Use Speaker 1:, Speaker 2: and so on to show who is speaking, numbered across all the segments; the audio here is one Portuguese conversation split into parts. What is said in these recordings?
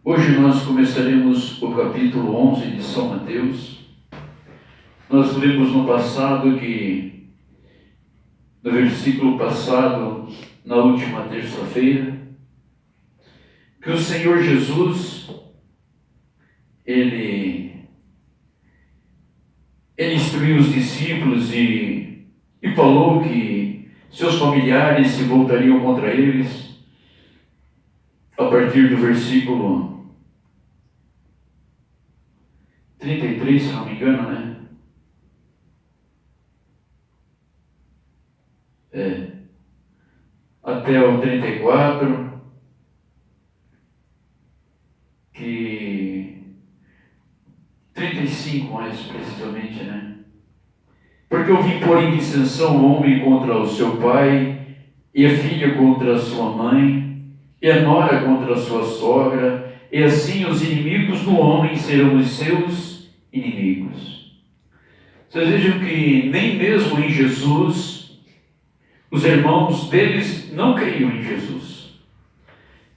Speaker 1: Hoje nós começaremos o capítulo 11 de São Mateus. Nós vimos no passado que, no versículo passado, na última terça-feira, que o Senhor Jesus, Ele instruiu os discípulos e falou que seus familiares se voltariam contra eles, a partir do versículo 33, se não me engano, né? Até o 34, que 35 mais precisamente, né? Porque eu vim pôr em dissensão o homem contra o seu pai, e a filha contra a sua mãe, e a nora contra a sua sogra, e assim os inimigos do homem serão os seus inimigos. Vocês vejam que nem mesmo em Jesus, os irmãos deles não criam em Jesus.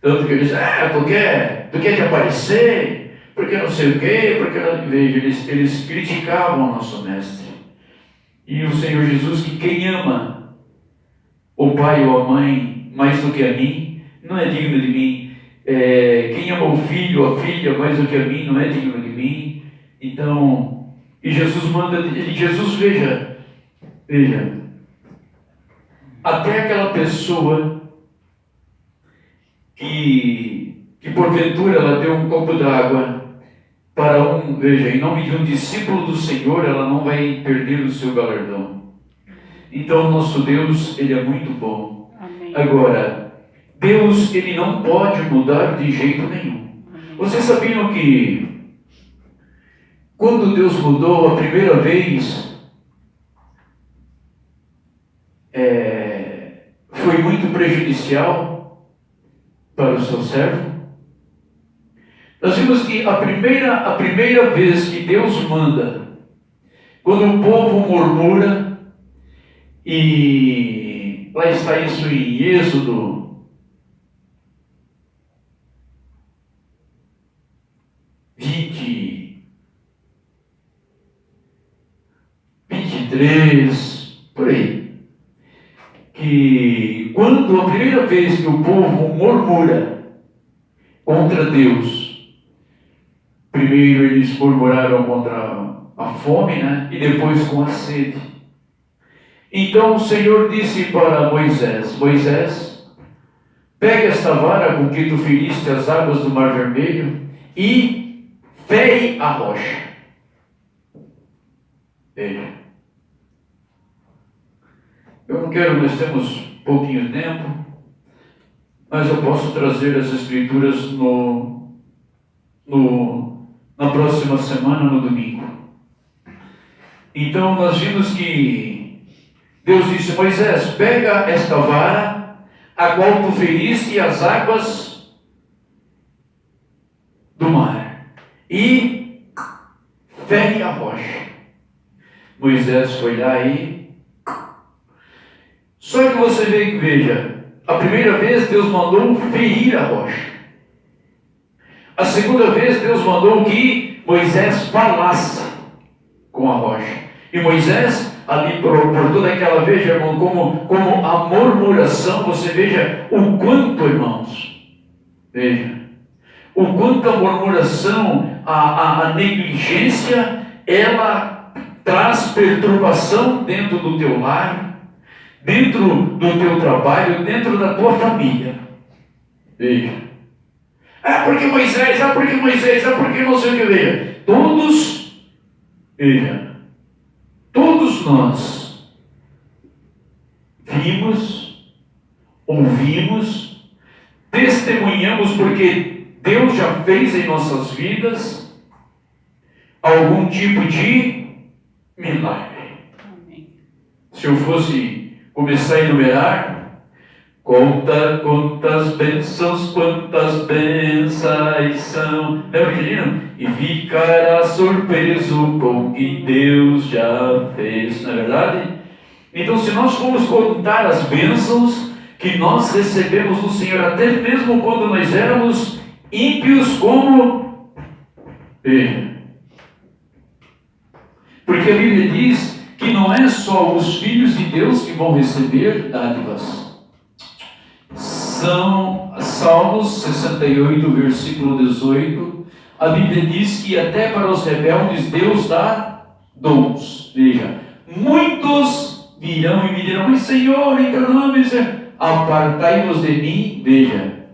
Speaker 1: Tanto que eles dizem, tu quer te aparecer, porque não sei o quê, porque não... Veja, eles criticavam o nosso mestre. E o Senhor Jesus, que quem ama o pai ou a mãe mais do que a mim, não é digno de mim. Quem ama o filho ou a filha mais do que a mim, não é digno de mim. Então, e Jesus manda, Jesus, veja, até aquela pessoa que porventura ela deu um copo d'água para em nome de um discípulo do Senhor, ela não vai perder o seu galardão. Então, nosso Deus, Ele é muito bom.
Speaker 2: Amém.
Speaker 1: Agora, Deus, Ele não pode mudar de jeito nenhum.
Speaker 2: Amém.
Speaker 1: Vocês sabiam que quando Deus mudou a primeira vez, foi muito prejudicial para o seu servo? Nós vimos que a primeira vez que Deus manda, quando o povo murmura, e lá está isso em Êxodo 23, por aí, que quando a primeira vez que o povo murmura contra Deus, primeiro eles murmuraram contra a fome, né? E depois com a sede. Então o Senhor disse para Moisés, pega esta vara com que tu feriste as águas do Mar Vermelho e fere a rocha. Veja. Eu não quero, nós temos pouquinho tempo, mas eu posso trazer as Escrituras na próxima semana, no domingo. Então nós vimos que Deus disse a Moisés, pega esta vara, a qual tu feriste as águas do mar, e fere a rocha. Moisés foi lá e... Só que você veja, a primeira vez Deus mandou ferir a rocha. A segunda vez Deus mandou que Moisés falasse com a rocha. E Moisés, ali por toda aquela, veja, irmão, como a murmuração, você veja o quanto, irmãos, veja, o quanto a murmuração, a negligência, ela traz perturbação dentro do teu lar, dentro do teu trabalho, dentro da tua família. Veja. Porque Moisés, porque não sei o que, veja. Todos nós vimos, ouvimos, testemunhamos, porque Deus já fez em nossas vidas algum tipo de milagre.
Speaker 2: Amém.
Speaker 1: Se eu fosse começar a enumerar, quantas bênçãos são. Lembra aquele hino? E ficará surpreso com o que Deus já fez, não é verdade? Então, se nós formos contar as bênçãos que nós recebemos do Senhor, até mesmo quando nós éramos ímpios como... Veja. Porque a Bíblia diz que não é só os filhos de Deus que vão receber dádivas. São Salmos 68, versículo 18. A Bíblia diz que até para os rebeldes Deus dá dons. Veja, muitos virão e me dirão, mas Senhor, em teu nome, apartai-vos de mim. Veja,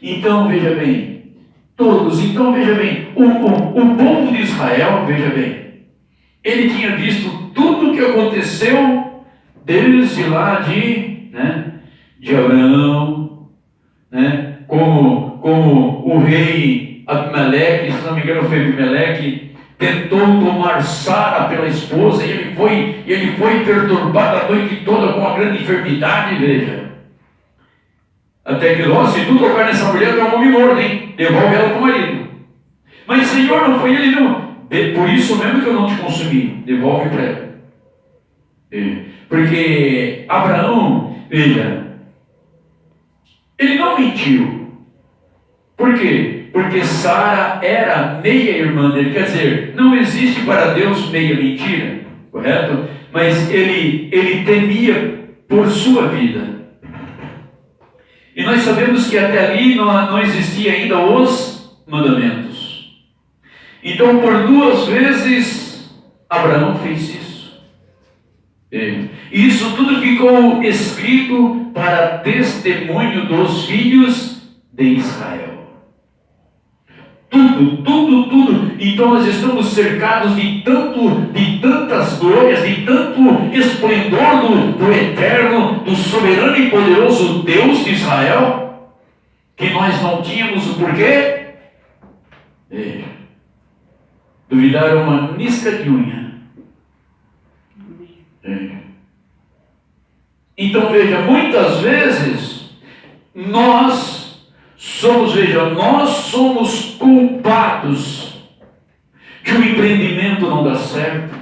Speaker 1: então veja bem, todos, então veja bem, o povo de Israel, veja bem, ele tinha visto tudo o que aconteceu desde lá de Abraão, como o rei Abimeleque, se não me engano foi Abimeleque, tentou tomar Sara pela esposa, e ele foi perturbado a noite toda com uma grande enfermidade, veja. Até que, se tu tocar nessa mulher, tu é um homem morto, hein? Devolve ela para o marido. Mas Senhor, não foi ele não. Por isso mesmo que eu não te consumi, devolve para ela. Porque Abraão, veja, ele não mentiu. Por quê? Porque Sara era meia-irmã dele. Quer dizer, não existe para Deus meia mentira, correto? Mas ele temia por sua vida. E nós sabemos que até ali não existia ainda os mandamentos. Então, por 2 vezes, Abraão fez isso. E isso tudo ficou escrito para testemunho dos filhos de Israel. Tudo. Então nós estamos cercados de tantas glórias, de tanto esplendor do eterno, do soberano e poderoso Deus de Israel, que nós não tínhamos o porquê. Duvidar uma nisca de unha. Então veja, muitas vezes nós somos culpados de um empreendimento não dar certo,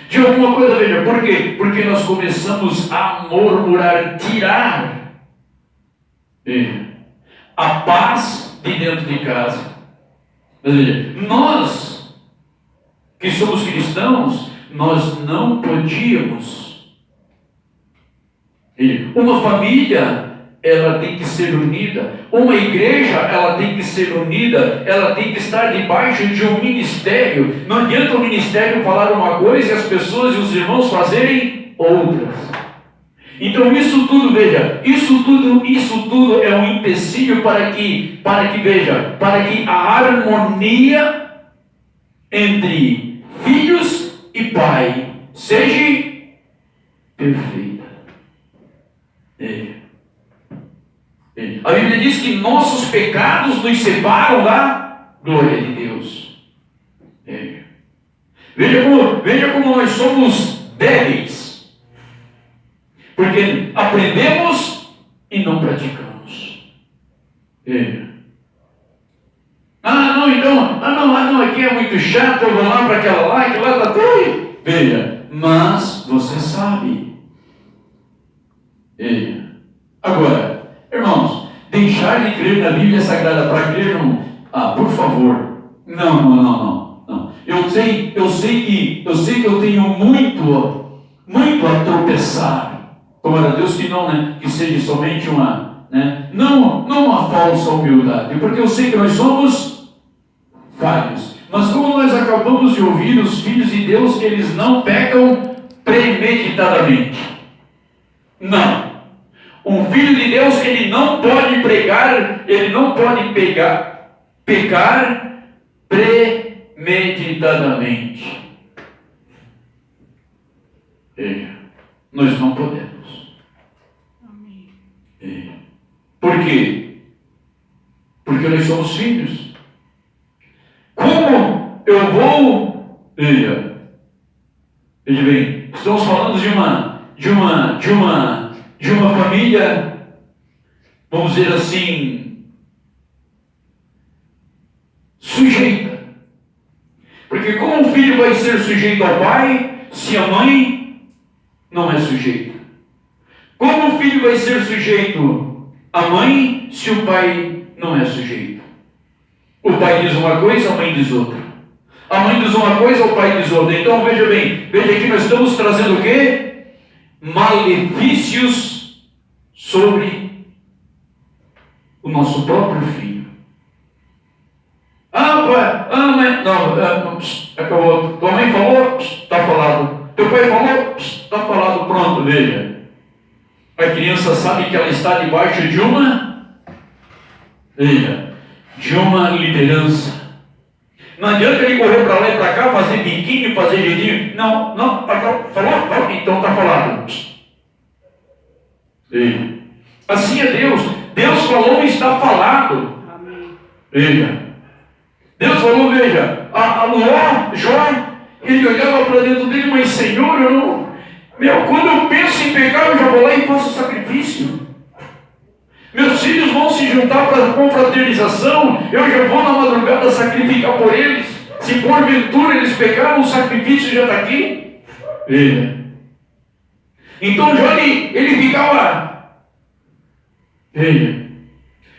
Speaker 1: de alguma coisa, veja, por quê? Porque nós começamos a murmurar, tirar, veja, a paz de dentro de casa. Mas veja, nós que somos cristãos, nós não podíamos. Uma família, ela tem que ser unida. Uma igreja, ela tem que ser unida. Ela tem que estar debaixo de um ministério. Não adianta o ministério falar uma coisa e as pessoas e os irmãos fazerem outras. Então isso tudo, veja, isso tudo é um empecilho para que a harmonia entre filhos e pai seja perfeita. A Bíblia diz que nossos pecados nos separam da glória de Deus. Veja como nós somos débeis, porque aprendemos e não praticamos. Não, aqui é muito chato, eu vou lá para aquela lá está tudo. Veja, mas você sabe. Agora, irmãos, deixar de crer na Bíblia Sagrada para crer num... por favor. Não. Eu sei que eu tenho muito a tropeçar. Tomara Deus que não, que seja somente não uma falsa humildade, porque eu sei que nós somos falhos. Mas como nós acabamos de ouvir, os filhos de Deus, eles não pecam premeditadamente. Não. Um filho de Deus, ele não pode pecar premeditadamente. Nós não podemos. Amém. Por quê? Porque nós somos filhos. Como eu vou... Veja bem, estamos falando de uma família, vamos dizer assim, sujeita. Porque como o filho vai ser sujeito ao pai, se a mãe não é sujeita? Como o filho vai ser sujeito à mãe, se o pai não é sujeito? O pai diz uma coisa, a mãe diz outra. A mãe diz uma coisa, o pai diz outra. Então veja bem, veja que nós estamos trazendo o quê? Malefícios sobre o nosso próprio filho. Pai, mãe, não, acabou. Tua mãe falou, está falado. Teu pai falou, está falado. Pronto, veja. A criança sabe que ela está debaixo de uma liderança. Não adianta ele correr para lá e para cá, fazer biquinho, fazer jeitinho. Não, falou, então está falado. Assim é Deus. Deus falou e está falado. Veja. Deus falou, veja, Jó, ele olhava para dentro dele, mas Senhor, quando eu penso em pecar, eu já vou lá e faço sacrifício. Meus filhos vão se juntar para a confraternização, eu já vou na madrugada sacrificar por eles. Se porventura eles pecaram, o sacrifício já está aqui. Veja. Então Jó, ele ficava, veja,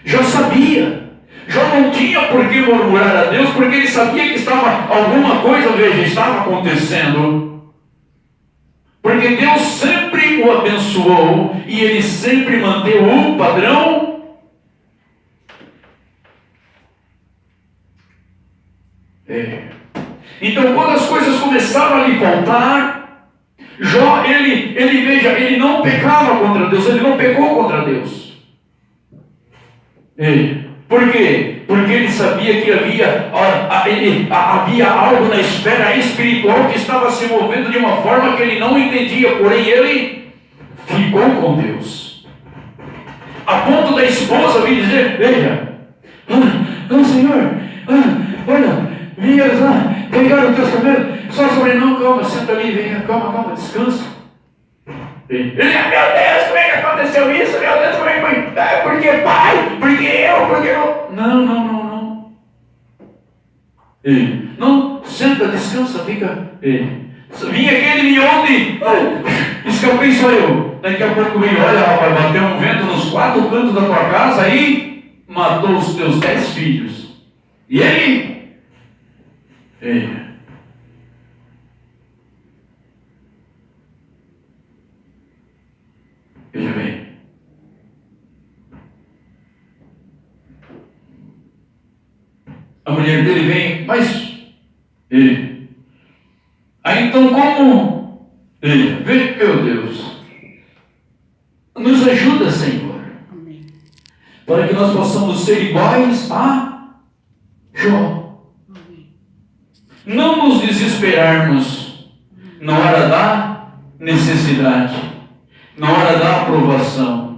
Speaker 1: já sabia. Jó não tinha por que murmurar a Deus, porque ele sabia que alguma coisa, veja, estava acontecendo. Porque Deus sempre o abençoou e ele sempre manteve o padrão. Então, quando as coisas começaram a lhe faltar, Jó, ele não pecava contra Deus, ele não pecou contra Deus. Por quê? Porque ele sabia que havia algo na esfera espiritual que estava se movendo de uma forma que ele não entendia, porém ele ficou com Deus. A ponto da esposa vir dizer, veja, Senhor, olha, vinha lá, pegaram os teus cabelos, só sobre não, calma, senta ali, venha, calma, descansa. Ele, meu Deus, como é que aconteceu isso? Meu Deus, como é que foi? Porque pai, porque eu. Não. Não, senta, descansa, fica. Vinha aquele onde escapei só eu. Daqui a pouco veio, olha rapaz, bateu um vento nos 4 cantos da tua casa e matou os teus 10 filhos. E ele? Veja bem. A mulher dele vem, mas aí então como? Vem, meu Deus. Nos ajuda, Senhor. Amém. Para que nós possamos ser iguais a Jó. Amém. Não nos desesperarmos na hora da necessidade, na hora da aprovação.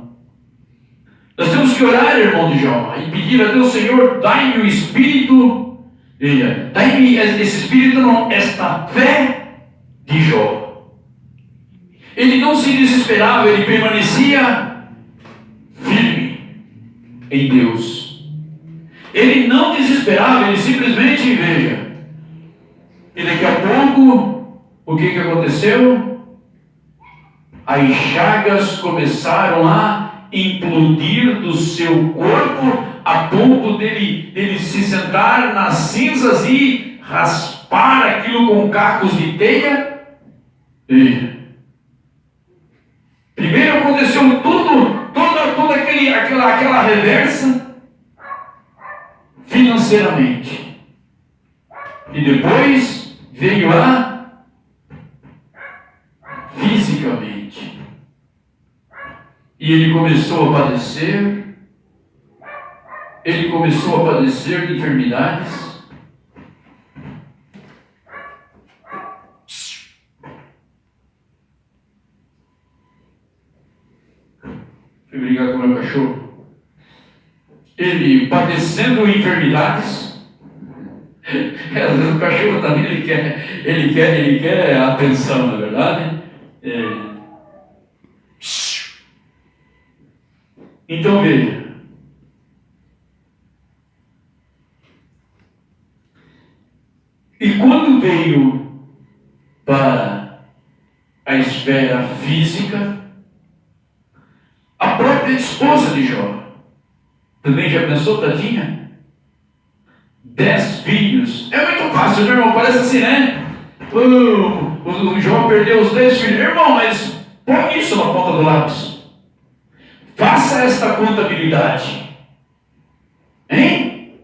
Speaker 1: Nós temos que orar, irmão de Jó, e pedir a Deus, Senhor, dai-me o espírito, dai-me esse espírito, não, esta fé de Jó. Ele não se desesperava, ele permanecia firme em Deus. Ele não desesperava, ele simplesmente, veja, e daqui a pouco, o que aconteceu? As chagas começaram a implodir do seu corpo, a ponto dele se sentar nas cinzas e raspar aquilo com cacos de teia. Primeiro aconteceu toda aquela reversa financeiramente. E depois veio a fisicamente. E ele começou a padecer de enfermidades. Fui brigar com o meu cachorro. Ele padecendo enfermidades. Às vezes o cachorro também ele quer atenção, na verdade. Então veja. E quando veio para a esfera física, a própria esposa de Jó também já pensou, tadinha? 10 filhos. É muito fácil, meu irmão, parece assim, né? O João perdeu os 10 filhos. Irmão, mas põe isso na ponta do lápis. Faça esta contabilidade. Hein?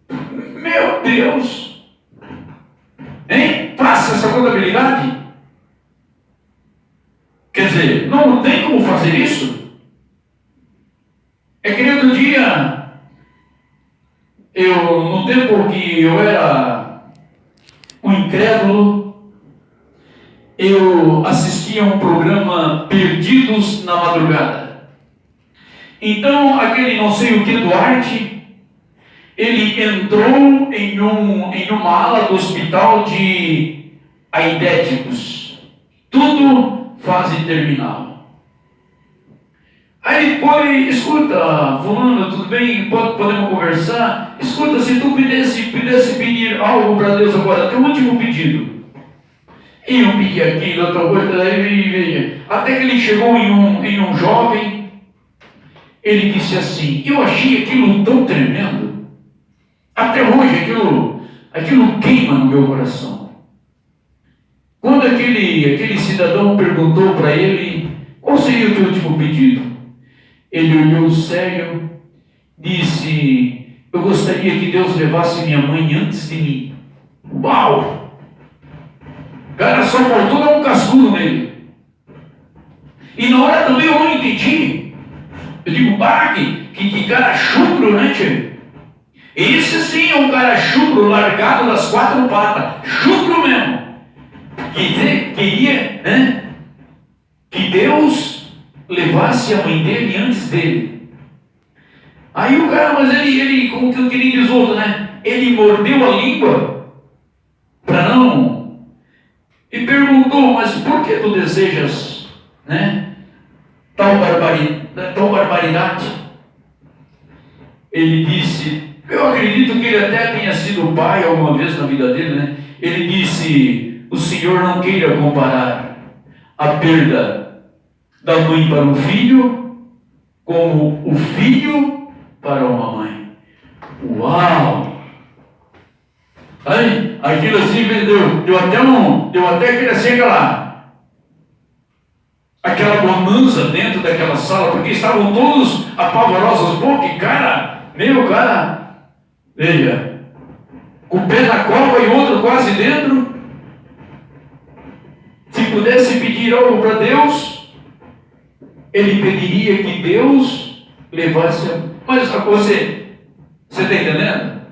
Speaker 1: Meu Deus! Hein? Faça essa contabilidade. Quer dizer, não tem como fazer isso. É que outro dia, no tempo que eu era um incrédulo, eu assistia a um programa Perdidos na Madrugada. Então, aquele não sei o que Duarte, ele entrou em uma ala do hospital de aidéticos. Tudo fase terminal. Aí ele foi, escuta, fulano, tudo bem? Podemos conversar? Escuta, se tu pudesse pedir algo para Deus agora, teu último pedido. E eu pedi aquilo, outra coisa, até que ele chegou em um jovem, ele disse assim, eu achei aquilo tão tremendo, até hoje aquilo queima no meu coração. Quando aquele cidadão perguntou para ele, qual seria o teu último pedido? Ele olhou sério, disse, eu gostaria que Deus levasse minha mãe antes de mim. Uau! Cara, só faltou dar um cascudo nele. E na hora também eu não entendi. Eu digo, que cara chucro, né, tio? Esse sim é um cara chucro, largado das 4 patas. Chucro mesmo. Queria, né? Que Deus levasse a mãe dele antes dele. Aí o cara, mas ele como que ele diz outro, né? Ele mordeu a língua para não. E perguntou, mas por que tu desejas, né? Tal barbaridade? Ele disse, eu acredito que ele até tenha sido pai alguma vez na vida dele, né? Ele disse, o Senhor não queira comparar a perda da mãe para o filho, como o filho para uma mãe. Uau! Aí, aquilo assim deu até aquela bonança dentro daquela sala, porque estavam todos apavorosos. Pô, que cara, veja, com o pé na cova e outro quase dentro. Se pudesse pedir algo para Deus, ele pediria que Deus levasse Mas você está entendendo?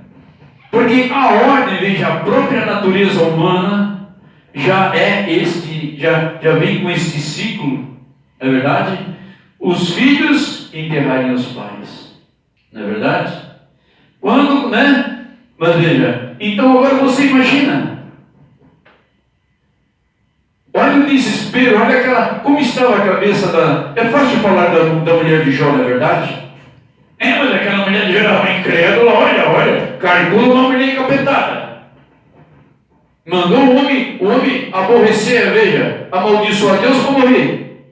Speaker 1: Porque a ordem, veja, a própria natureza humana já vem com este ciclo, não é verdade? Os filhos enterrarem os pais, não é verdade? Quando, né? Mas veja, então agora você imagina. Olha o desespero, olha como estava a cabeça da... É fácil falar da mulher de Jó, não é verdade? Mas aquela mulher de Jó era uma incrédula, olha, cargou uma mulher encapetada. Mandou o homem aborrecer, veja, amaldiçoar Deus para morrer.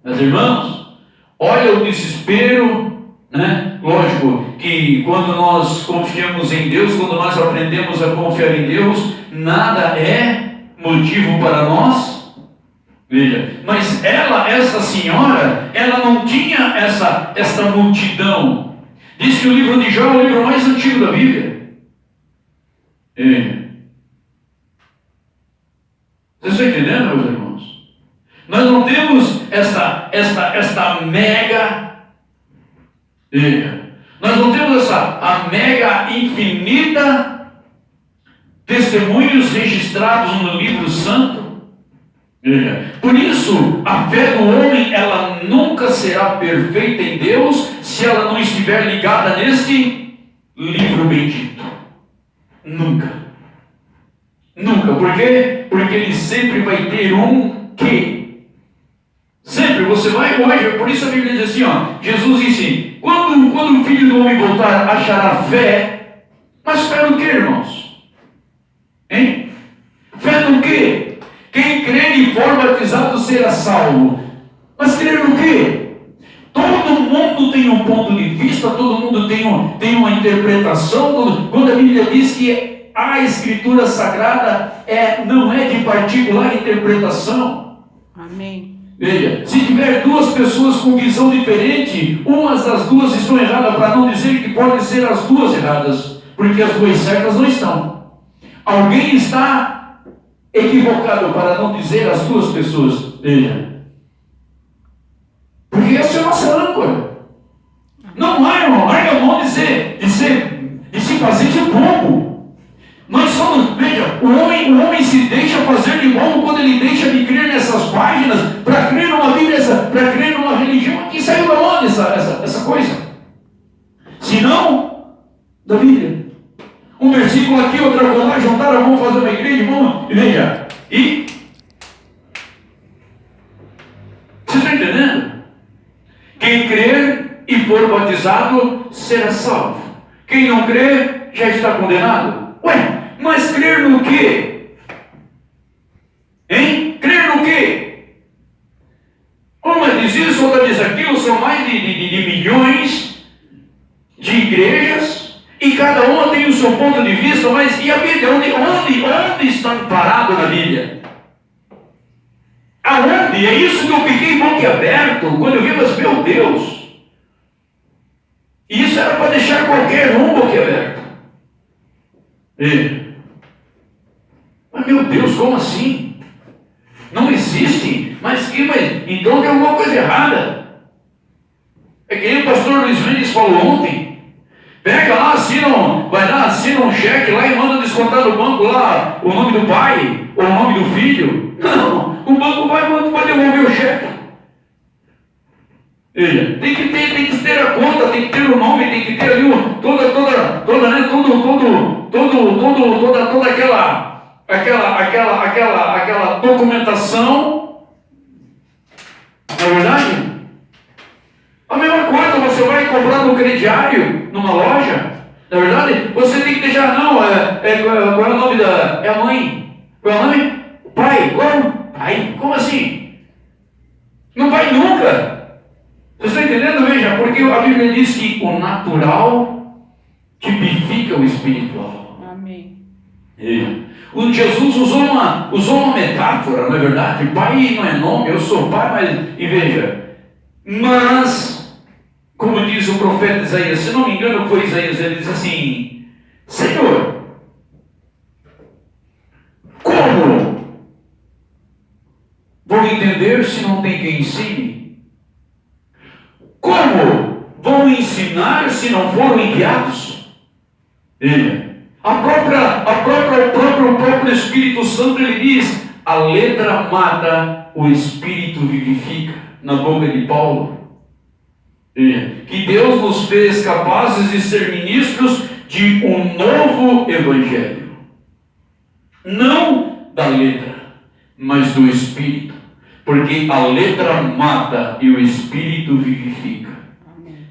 Speaker 1: Meus irmãos, olha o desespero, né? Lógico que quando nós confiamos em Deus, quando nós aprendemos a confiar em Deus, nada é motivo para nós, veja, mas essa senhora, ela não tinha esta multidão. Diz que o livro de Jó é o livro mais antigo da Bíblia. Vocês estão entendendo, meus irmãos? Nós não temos esta mega, nós não temos a mega infinita testemunhos registrados no livro santo. Por isso, a fé do homem, ela nunca será perfeita em Deus se ela não estiver ligada neste livro bendito. Nunca. Por quê? Porque ele sempre vai ter um quê? Sempre, você vai hoje, por isso a Bíblia diz assim, Jesus disse, quando o Filho do Homem voltar, achará fé. Mas fé no quê, irmãos? Fé no quê? Quem crer e for batizado será salvo. Mas crer no quê? Todo mundo tem um ponto de vista, todo mundo tem uma interpretação. Quando a Bíblia diz que a Escritura Sagrada não é de particular interpretação.
Speaker 2: Amém.
Speaker 1: Veja, se tiver duas pessoas com visão diferente, umas das duas estão erradas, para não dizer que podem ser as duas erradas, porque as duas certas não estão. Alguém está equivocado, para não dizer as duas pessoas. Veja. Porque essa é a nossa âncora. Não há, irmão, larga a mão de se fazer de bobo. Nós somos, veja, o homem se deixa fazer de bobo quando ele deixa de crer nessas páginas, para crer numa Bíblia, para crer numa religião. Aqui saiu da onde essa coisa? Se não, da Bíblia. Um versículo aqui, outro lá, juntaram, vamos fazer uma igreja, vamos, e veja. E você está entendendo? Quem crer e for batizado será salvo. Quem não crer já está condenado. Ué, mas crer no quê? Hein? Crer no quê? Uma diz isso, outra diz aquilo. São mais de milhões de igrejas e cada uma tem o seu ponto de vista. Mas e a Bíblia? Onde está parado na Bíblia? Aonde? É isso que eu fiquei boquiaberto quando eu vi, mas meu Deus! Isso era para deixar qualquer um boquiaberto. Mas meu Deus, como assim? Não existe? Mas então tem alguma coisa errada. É que nem o pastor Luiz Mendes falou ontem. Pega lá, assina um cheque lá e manda descontar do banco lá o nome do pai ou o nome do filho. Não, o banco vai devolver o cheque. Tem que ter a conta, tem que ter o nome, tem que ter ali toda aquela documentação. Não é verdade? A mesma coisa, você vai comprar no crediário, numa loja, na verdade, você tem que deixar, qual é o nome da... É a mãe? Qual é o nome? O pai? Qual? Pai? Como assim? Não vai nunca. Você está entendendo? Veja, porque a Bíblia diz que o natural tipifica o espiritual.
Speaker 2: Amém.
Speaker 1: O Jesus usou uma metáfora, não é verdade? Pai não é nome, eu sou pai, mas... E veja, mas, como diz o profeta Isaías, se não me engano foi Isaías, ele diz assim: Senhor, como vou entender se não tem quem ensine? Como vão ensinar se não foram enviados? O próprio Espírito Santo, ele diz: a letra mata, o Espírito vivifica, na boca de Paulo. Que Deus nos fez capazes de ser ministros de um novo Evangelho. Não da letra, mas do Espírito. Porque a letra mata e o Espírito vivifica.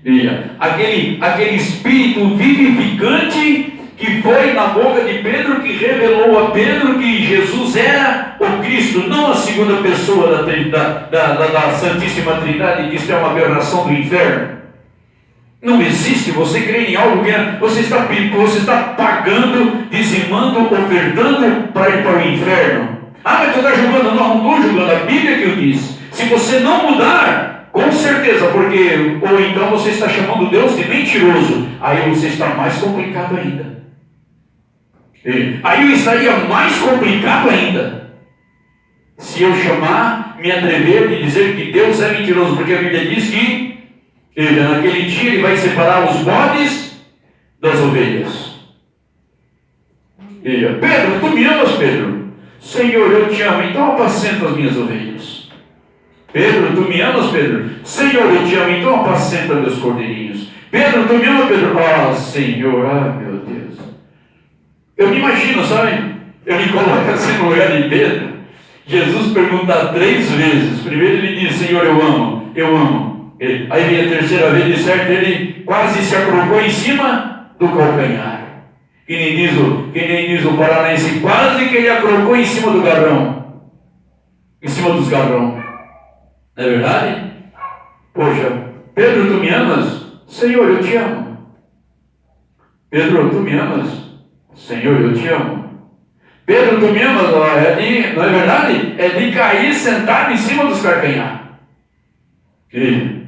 Speaker 1: Veja, aquele Espírito vivificante que foi na boca de Pedro, que revelou a Pedro que Jesus era o Cristo, não a segunda pessoa da Santíssima Trindade, que isso é uma aberração do inferno. Não existe. Você crê em algo que você está pagando, dizimando, ofertando para ir para o inferno. Ah, mas tu está julgando? Não estou julgando, a Bíblia que eu disse. Se você não mudar, com certeza, porque ou então você está chamando Deus de mentiroso, aí você está mais complicado ainda. Aí eu estaria mais complicado ainda se eu me atrever de dizer que Deus é mentiroso, porque a Bíblia diz que naquele dia ele vai separar os bodes das ovelhas. Pedro, tu me amas, Pedro? Senhor, eu te amo, então apacenta as minhas ovelhas. Pedro, tu me amas, Pedro? Senhor, eu te amo, então apacenta meus cordeirinhos. Pedro, tu me amas, Pedro? Senhor, meu Deus. Eu me imagino, sabe? Eu me coloco assim no lugar de Pedro. Jesus pergunta 3 vezes. Primeiro ele diz: Senhor, eu amo, eu amo. Aí vem a terceira vez, de certo, ele quase se acrocou em cima do calcanhar. Que nem diz o paranaense, quase que ele acrocou em cima do garrão. Em cima dos garrão. Não é verdade? Poxa, Pedro, tu me amas? Senhor, eu te amo. Pedro, tu me amas? Senhor, eu te amo. Pedro, tu me amas? Não é verdade? É de cair sentado em cima dos calcanhares.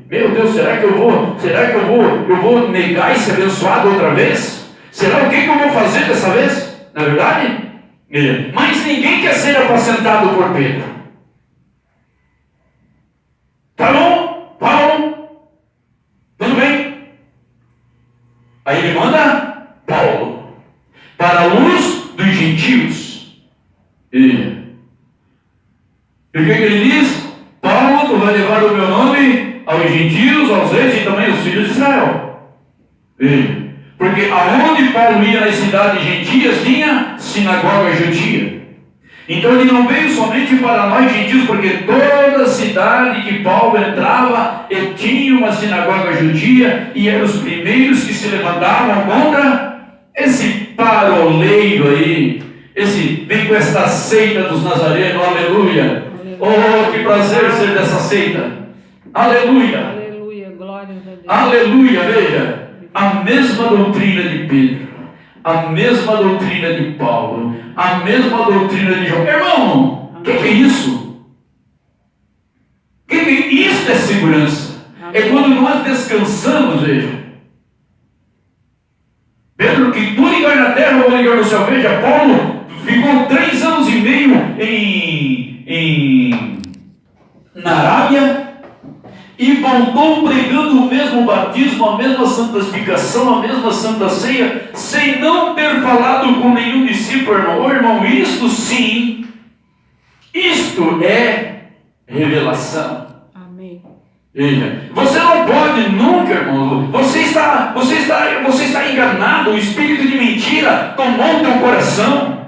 Speaker 1: Meu Deus, será que eu vou negar esse abençoado outra vez? Será o que eu vou fazer dessa vez? Não é verdade? Mas ninguém quer ser apacentado por Pedro. Tá bom? Tudo bem? Aí ele manda Paulo para a luz dos gentios. E o que ele diz? Paulo, tu vai levar o meu nome aos gentios, aos reis e também aos filhos de Israel. Porque aonde Paulo ia nas cidades gentias tinha sinagoga judia. Então ele não veio somente para nós gentios, porque toda cidade que Paulo entrava, ele tinha uma sinagoga judia, e eram os primeiros que se levantavam contra esse paroleiro aí, vem com esta seita dos nazarenos, aleluia. Oh, que prazer ser dessa seita, aleluia.
Speaker 2: Aleluia, glória a Deus.
Speaker 1: Aleluia, veja, a mesma doutrina de Pedro, a mesma doutrina de Paulo, a mesma doutrina de João. Irmão, o que é isso? Isso é segurança. É quando nós descansamos, veja. Pedro, que tu ligar na terra, eu vou ligar no céu. Veja, Paulo ficou 3 anos e meio na Arábia e voltou pregando o mesmo batismo, a mesma santificação, a mesma santa ceia, sem não ter falado com nenhum discípulo, irmão. Oh, irmão, isto sim, isto é revelação.
Speaker 2: Amém.
Speaker 1: Veja, você não pode nunca, irmão, você está enganado. O espírito de mentira tomou o teu coração.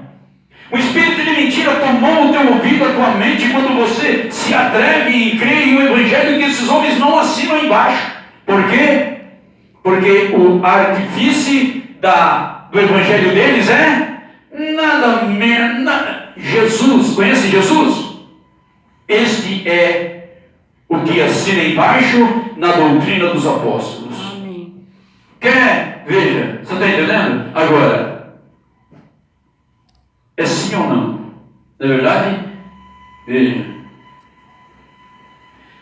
Speaker 1: O espírito de mentira tomou o teu ouvido, a tua mente, quando você se atreve e crê em um evangelho que esses homens não assinam embaixo. Por quê? Porque o artifício do evangelho deles é nada menos. Jesus, conhece Jesus? Este é o que assina embaixo na doutrina dos apóstolos.
Speaker 2: Amém.
Speaker 1: Quer? Veja, você está entendendo? Agora, é sim ou não? Não é verdade? Veja.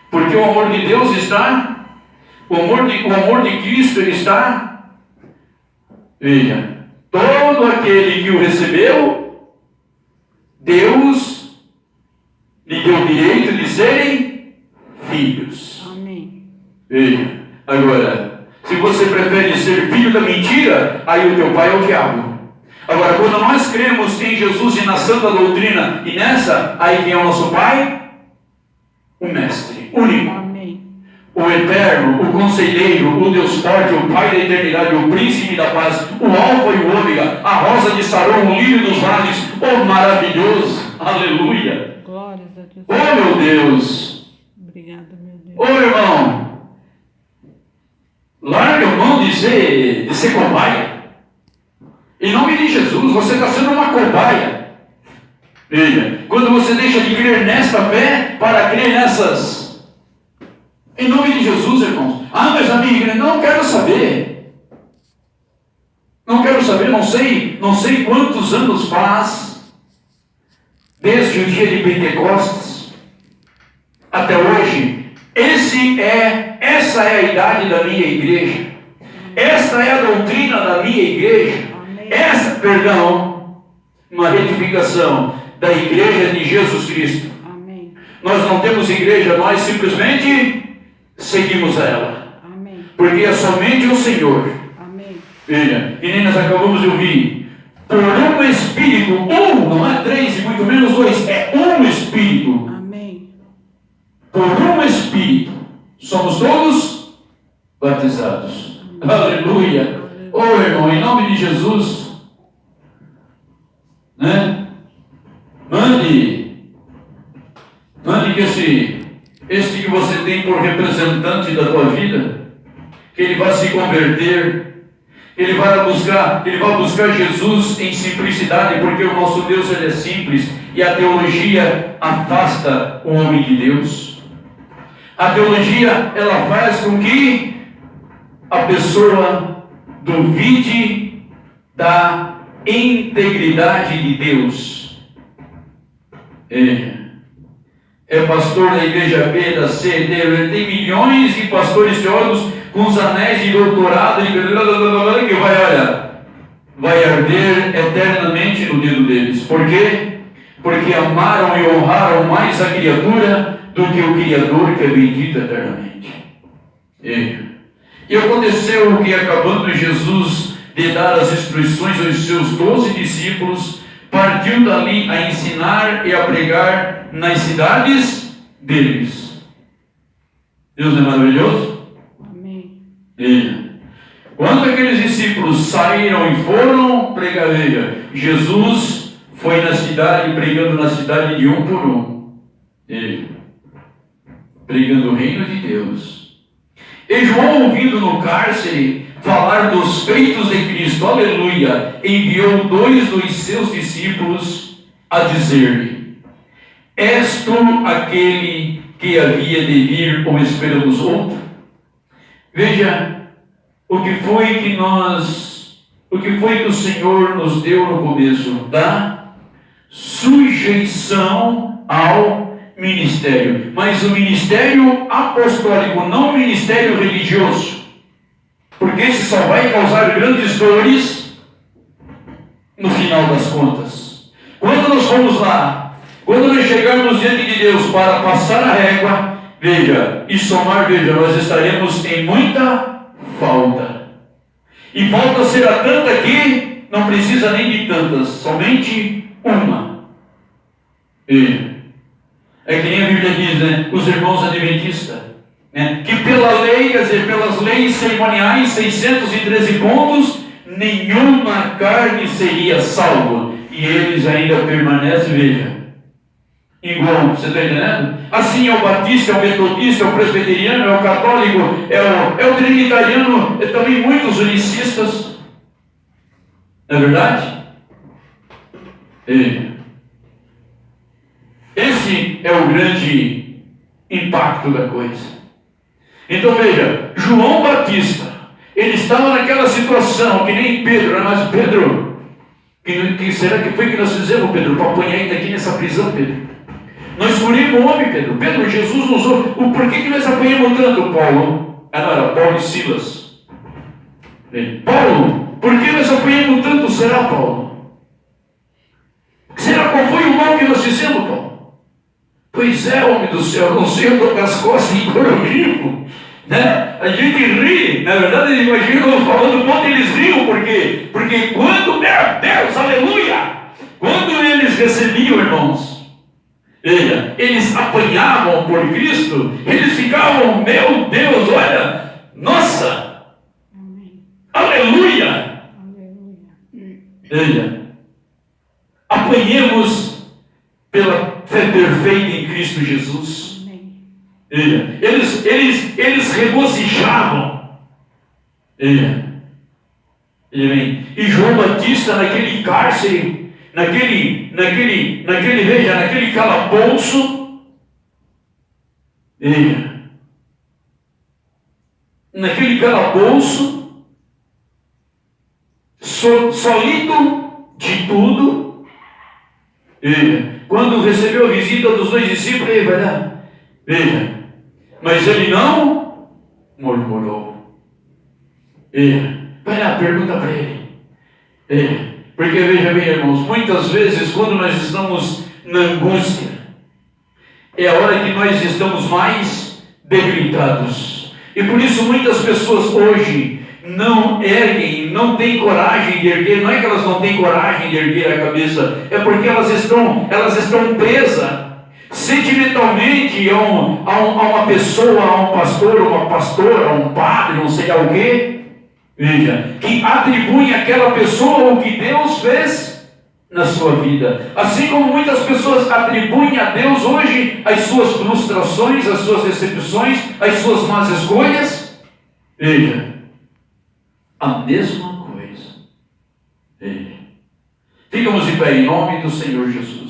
Speaker 1: Porque o amor de Deus está, o amor de Cristo ele está. Veja, todo aquele que o recebeu, Deus lhe deu o direito de serem filhos.
Speaker 2: Amém.
Speaker 1: Veja, agora, se você prefere ser filho da mentira, aí o teu pai é o diabo. Agora, quando nós cremos em Jesus e na santa doutrina, e nessa, aí quem é o nosso Pai? O Mestre, único.
Speaker 2: Amém.
Speaker 1: O Eterno, o Conselheiro, o Deus Forte, o Pai da Eternidade, o Príncipe da Paz, o Alfa e o Ômega, a Rosa de Saron, o Lírio dos Vales, o Maravilhoso, aleluia.
Speaker 2: Glórias a Deus.
Speaker 1: Oh, meu Deus.
Speaker 2: Obrigada, meu Deus.
Speaker 1: Oh, irmão, larga a mão de ser cobaia. Em nome de Jesus, você está sendo uma cobaia. Veja, quando você deixa de crer nesta fé para crer nessas. Em nome de Jesus, irmãos. Ah, mas a minha igreja, não quero saber. Não quero saber, não sei quantos anos faz, desde o dia de Pentecostes até hoje. Essa é a idade da minha igreja. Esta é a doutrina da minha igreja. Uma retificação da igreja de Jesus Cristo.
Speaker 2: Amém.
Speaker 1: Nós não temos igreja, nós simplesmente seguimos a ela.
Speaker 2: Amém.
Speaker 1: Porque é somente o Senhor.
Speaker 2: Amém.
Speaker 1: Veja, e nem nós acabamos de ouvir. Por um Espírito, não é 3 e muito menos 2, é um Espírito.
Speaker 2: Amém.
Speaker 1: Por um Espírito, somos todos batizados. Aleluia. Oh, irmão, em nome de Jesus, né? Mande que este que você tem por representante da tua vida, que ele vai se converter, ele vai buscar Jesus em simplicidade, porque o nosso Deus ele é simples, e a teologia afasta o homem de Deus. A teologia, ela faz com que a pessoa duvide da integridade de Deus. É pastor da igreja B, da C, D, tem milhões de pastores teólogos com os anéis de doutorado que vai arder eternamente no dedo deles. Por quê? Porque amaram e honraram mais a criatura do que o Criador, que é bendito eternamente. E aconteceu que, acabando Jesus de dar as instruções aos seus 12 discípulos, partiu dali a ensinar e a pregar nas cidades deles. Deus é maravilhoso?
Speaker 2: Amém.
Speaker 1: Quando aqueles discípulos saíram e foram pregar, Jesus foi na cidade, pregando na cidade de um por um, pregando o reino de Deus. E João, ouvindo no cárcere falar dos feitos de Cristo, aleluia, enviou 2 dos seus discípulos a dizer-lhe: És tu aquele que havia de vir ou esperamos outro? Veja, o que foi que o Senhor nos deu no começo? Da sujeição ao ministério. Mas o ministério apostólico, não o ministério religioso. Porque esse só vai causar grandes dores no final das contas. Quando nós formos lá, quando nós chegarmos diante de Deus para passar a régua, e somar, nós estaremos em muita falta. E falta será tanta que não precisa nem de tantas, somente uma. É que nem a Bíblia diz, né? Os irmãos adventistas, né? Que pela lei, quer dizer, pelas leis cerimoniais, 613 pontos, nenhuma carne seria salva. E eles ainda permanecem, igual, você está entendendo? Assim é o batista, é o metodista, é o presbiteriano, é o católico, é o trinitariano, é também muitos unicistas. Não é verdade? Esse é o grande impacto da coisa. Então veja, João Batista, ele estava naquela situação, que nem Pedro, né? Mas Pedro, que será que foi que nós fizemos, Pedro, para apanhar ainda aqui nessa prisão, Pedro? Nós escolhemos o homem, Pedro. Pedro, Jesus nos usou. Por que nós apanhamos tanto, Paulo? Não, era Paulo e Silas. Paulo, por que nós apanhamos tanto, será, Paulo? Será qual foi o mal que nós fizemos, Paulo? Pois é, homem do céu, não sei, eu estou com as costas em couro vivo, né? A gente ri, na verdade, imagina eu falando quanto eles riam, porque quando, meu Deus, aleluia, quando eles recebiam, irmãos, eles apanhavam por Cristo, eles ficavam, meu Deus, olha, nossa,
Speaker 2: Amém.
Speaker 1: aleluia,
Speaker 2: Aleluia.
Speaker 1: apanhemos pela fé perfeita em Cristo Jesus.
Speaker 2: Amém.
Speaker 1: Eles regocijavam. E João Batista naquele cárcere, naquele calabouço, solido de tudo, quando recebeu a visita dos 2 discípulos, mas ele não murmurou. Vai lá, pergunta para ele. Porque veja bem, irmãos, muitas vezes quando nós estamos na angústia, é a hora que nós estamos mais debilitados. E por isso muitas pessoas hoje não erguem, não têm coragem de erguer. Não é que elas não têm coragem de erguer a cabeça, é porque elas estão presas sentimentalmente a uma pessoa, a um pastor, uma pastora, a um padre, não sei o quê. Veja, que atribuem àquela pessoa o que Deus fez na sua vida. Assim como muitas pessoas atribuem a Deus hoje as suas frustrações, as suas decepções, as suas más escolhas. Veja, a mesma coisa. Ficamos de pé em nome do Senhor Jesus.